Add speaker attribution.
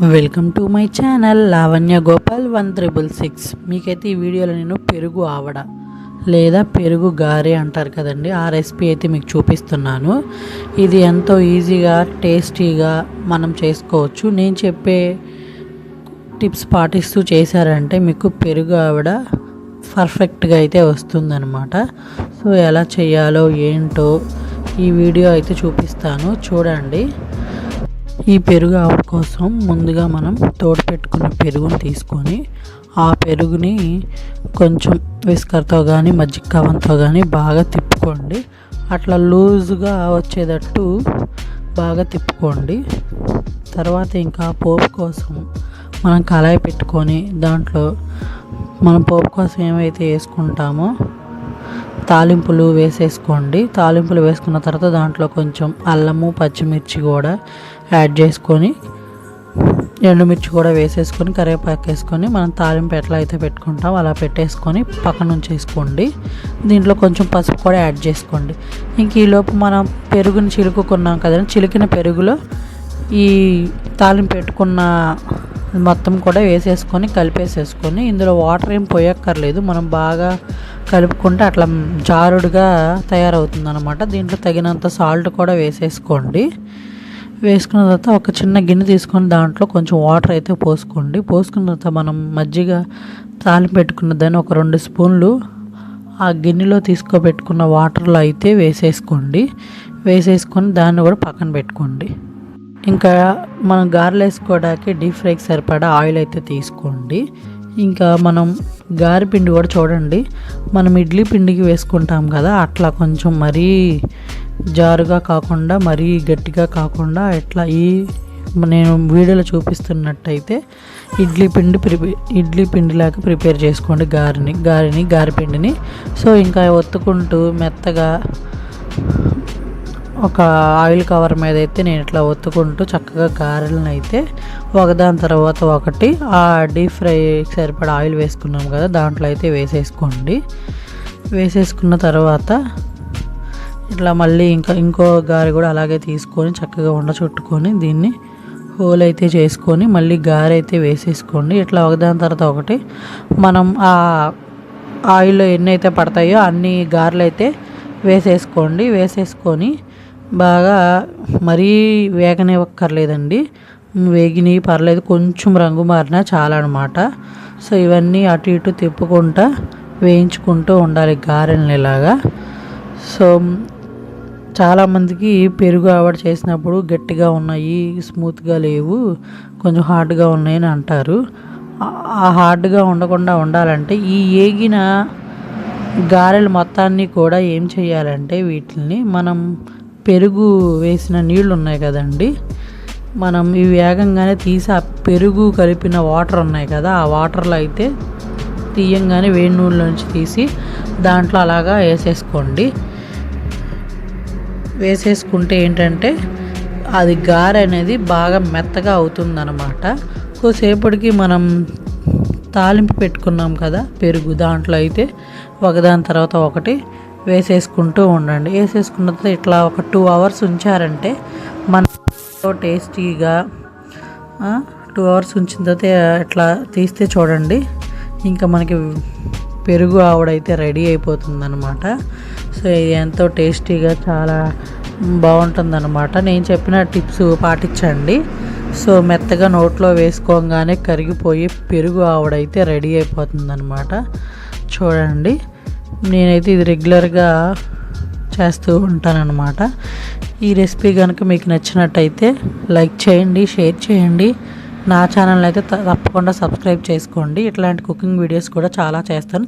Speaker 1: Welcome to my channel Lavanya Gopal 1666. మీకైతే ఈ వీడియోలో నేను పెరుగు ఆవడ లేదా పెరుగు గారె అంటారు కదండి, ఆ రెసిపీ అయితే మీకు చూపిస్తున్నాను. ఇది ఎంతో ఈజీగా టేస్టీగా మనం చేసుకోవచ్చు. నేను చెప్పే టిప్స్ పాటిస్తూ చేశారంటే మీకు పెరుగు ఆవడ పర్ఫెక్ట్గా అయితే వస్తుందన్నమాట. సో ఎలా చేయాలో ఏంటో ఈ వీడియో అయితే చూపిస్తాను, చూడండి. ఈ పెరుగు ఆవడ కోసం ముందుగా మనం తోడు పెట్టుకున్న పెరుగుని తీసుకొని ఆ పెరుగుని కొంచెం విస్కర్తో కానీ మజ్జిగ కవంతో కానీ బాగా తిప్పుకోండి. అట్లా లూజ్గా వచ్చేటట్టు బాగా తిప్పుకోండి. తర్వాత ఇంకా పోపు కోసం మనం కళాయి పెట్టుకొని దాంట్లో మనం పోపు కోసం ఏమైతే వేసుకుంటామో తాలింపులు వేసేసుకోండి. తాలింపులు వేసుకున్న తర్వాత దాంట్లో కొంచెం అల్లము పచ్చిమిర్చి కూడా యాడ్ చేసుకొని, ఎండుమిర్చి కూడా వేసేసుకొని, కరివేపాకు వేసుకొని మనం తాలింపు ఎట్లా అయితే పెట్టుకుంటాం అలా పెట్టేసుకొని పక్కన ఉంచేసుకోండి. దీంట్లో కొంచెం పసుపు కూడా యాడ్ చేసుకోండి. ఇంక ఈలోపు మనం పెరుగుని చిలుకుకున్నాం కదండి, చిలికిన పెరుగులో ఈ తాలింపు పెట్టుకున్న మొత్తం కూడా వేసేసుకొని కలిపేసేసుకొని, ఇందులో వాటర్ ఏం పోయక్కర్లేదు, మనం బాగా కలుపుకుంటే అట్లా జారుడుగా తయారవుతుంది అనమాట. దీంట్లో తగినంత సాల్ట్ కూడా వేసేసుకోండి. వేసుకున్న తర్వాత ఒక చిన్న గిన్నె తీసుకొని దాంట్లో కొంచెం వాటర్ అయితే పోసుకోండి. పోసుకున్న తర్వాత మనం మజ్జిగ తాలింపు పెట్టుకున్న దాన్ని ఒక 2 స్పూన్లు ఆ గిన్నెలో తీసుకోబెట్టుకున్న వాటర్లో అయితే వేసేసుకోండి. వేసేసుకొని దాన్ని కూడా పక్కన పెట్టుకోండి. ఇంకా మనం గారెలు వేసుకోవడానికి డీప్ ఫ్రైకి సరిపడా ఆయిల్ అయితే తీసుకోండి. ఇంకా మనం గారె పిండి కూడా చూడండి, మనం ఇడ్లీ పిండికి వేసుకుంటాం కదా, అట్లా కొంచెం మరీ జారుగా కాకుండా మరీ గట్టిగా కాకుండా ఇట్లా నేను వీడియోలో చూపిస్తున్నట్టయితే ఇడ్లీ పిండిలాగా ప్రిపేర్ చేసుకోండి గారె పిండిని. సో ఇంకా ఒత్తుకుంటూ మెత్తగా ఒక ఆయిల్ కవర్ మీద అయితే నేను ఇట్లా ఒత్తుకుంటూ చక్కగా గారెలను అయితే ఒకదాని తర్వాత ఒకటి ఆ డీప్ ఫ్రై సరిపడా ఆయిల్ వేసుకున్నాం కదా దాంట్లో అయితే వేసేసుకోండి. వేసేసుకున్న తర్వాత ఇట్లా మళ్ళీ ఇంకో గారె కూడా అలాగే తీసుకొని చక్కగా ఉండ చుట్టుకొని దీన్ని హోల్ అయితే చేసుకొని మళ్ళీ గారె అయితే వేసేసుకోండి. ఇట్లా ఒకదాని తర్వాత ఒకటి మనం ఆ ఆయిల్లో ఎన్ని అయితే పడతాయో అన్ని గారెలు అయితే వేసేసుకోండి. వేసేసుకొని బాగా మరీ వేగనివ్వక్కర్లేదండి, వేగిని పర్లేదు, కొంచెం రంగు మారినా చాలా అనమాట. సో ఇవన్నీ అటు ఇటు తిప్పుకుంటూ వేయించుకుంటూ ఉండాలి గారెల్ని ఇలాగా. సో చాలామందికి పెరుగు ఆవడ చేసినప్పుడు గట్టిగా ఉన్నాయి, స్మూత్గా లేవు, కొంచెం హార్డ్గా ఉన్నాయని అంటారు. ఆ హార్డ్గా ఉండకుండా ఉండాలంటే ఈ ఏగిన గారెలు మొత్తాన్ని కూడా ఏం చేయాలంటే వీటిని మనం పెరుగు వేసిన నీళ్ళు ఉన్నాయి కదండి, మనం ఇవి వేగంగానే తీసి ఆ పెరుగు కలిపిన వాటర్ ఉన్నాయి కదా ఆ వాటర్లో అయితే తీయంగానే వేడి నూనెలో నుంచి తీసి దాంట్లో అలాగా వేసేసుకోండి. వేసేసుకుంటే ఏంటంటే అది గారె అనేది బాగా మెత్తగా అవుతుందన్నమాట. కొద్దిసేపటికి మనం తాలింపు పెట్టుకున్నాం కదా పెరుగు, దాంట్లో అయితే ఒకదాని తర్వాత ఒకటి వేసేసుకుంటూ ఉండండి. వేసేసుకున్న తర్వాత ఇట్లా ఒక 2 అవర్స్ ఉంచారంటే మన టేస్టీగా 2 అవర్స్ ఉంచిన తర్వాత ఇట్లా తీస్తే చూడండి ఇంకా మనకి పెరుగు ఆవడైతే రెడీ అయిపోతుంది అనమాట. సో ఇది ఎంతో టేస్టీగా చాలా బాగుంటుందన్నమాట. నేను చెప్పిన టిప్స్ పాటించండి. సో మెత్తగా నోట్లో వేసుకోగానే కరిగిపోయి పెరుగు ఆవడైతే రెడీ అయిపోతుంది అనమాట. చూడండి, నేనైతే ఇది రెగ్యులర్గా చేస్తూ ఉంటానన్నమాట. ఈ రెసిపీ కనుక మీకు నచ్చినట్టయితే లైక్ చేయండి, షేర్ చేయండి. నా ఛానల్ అయితే తప్పకుండా సబ్స్క్రైబ్ చేసుకోండి. ఇట్లాంటి కుకింగ్ వీడియోస్ కూడా చాలా చేస్తాను.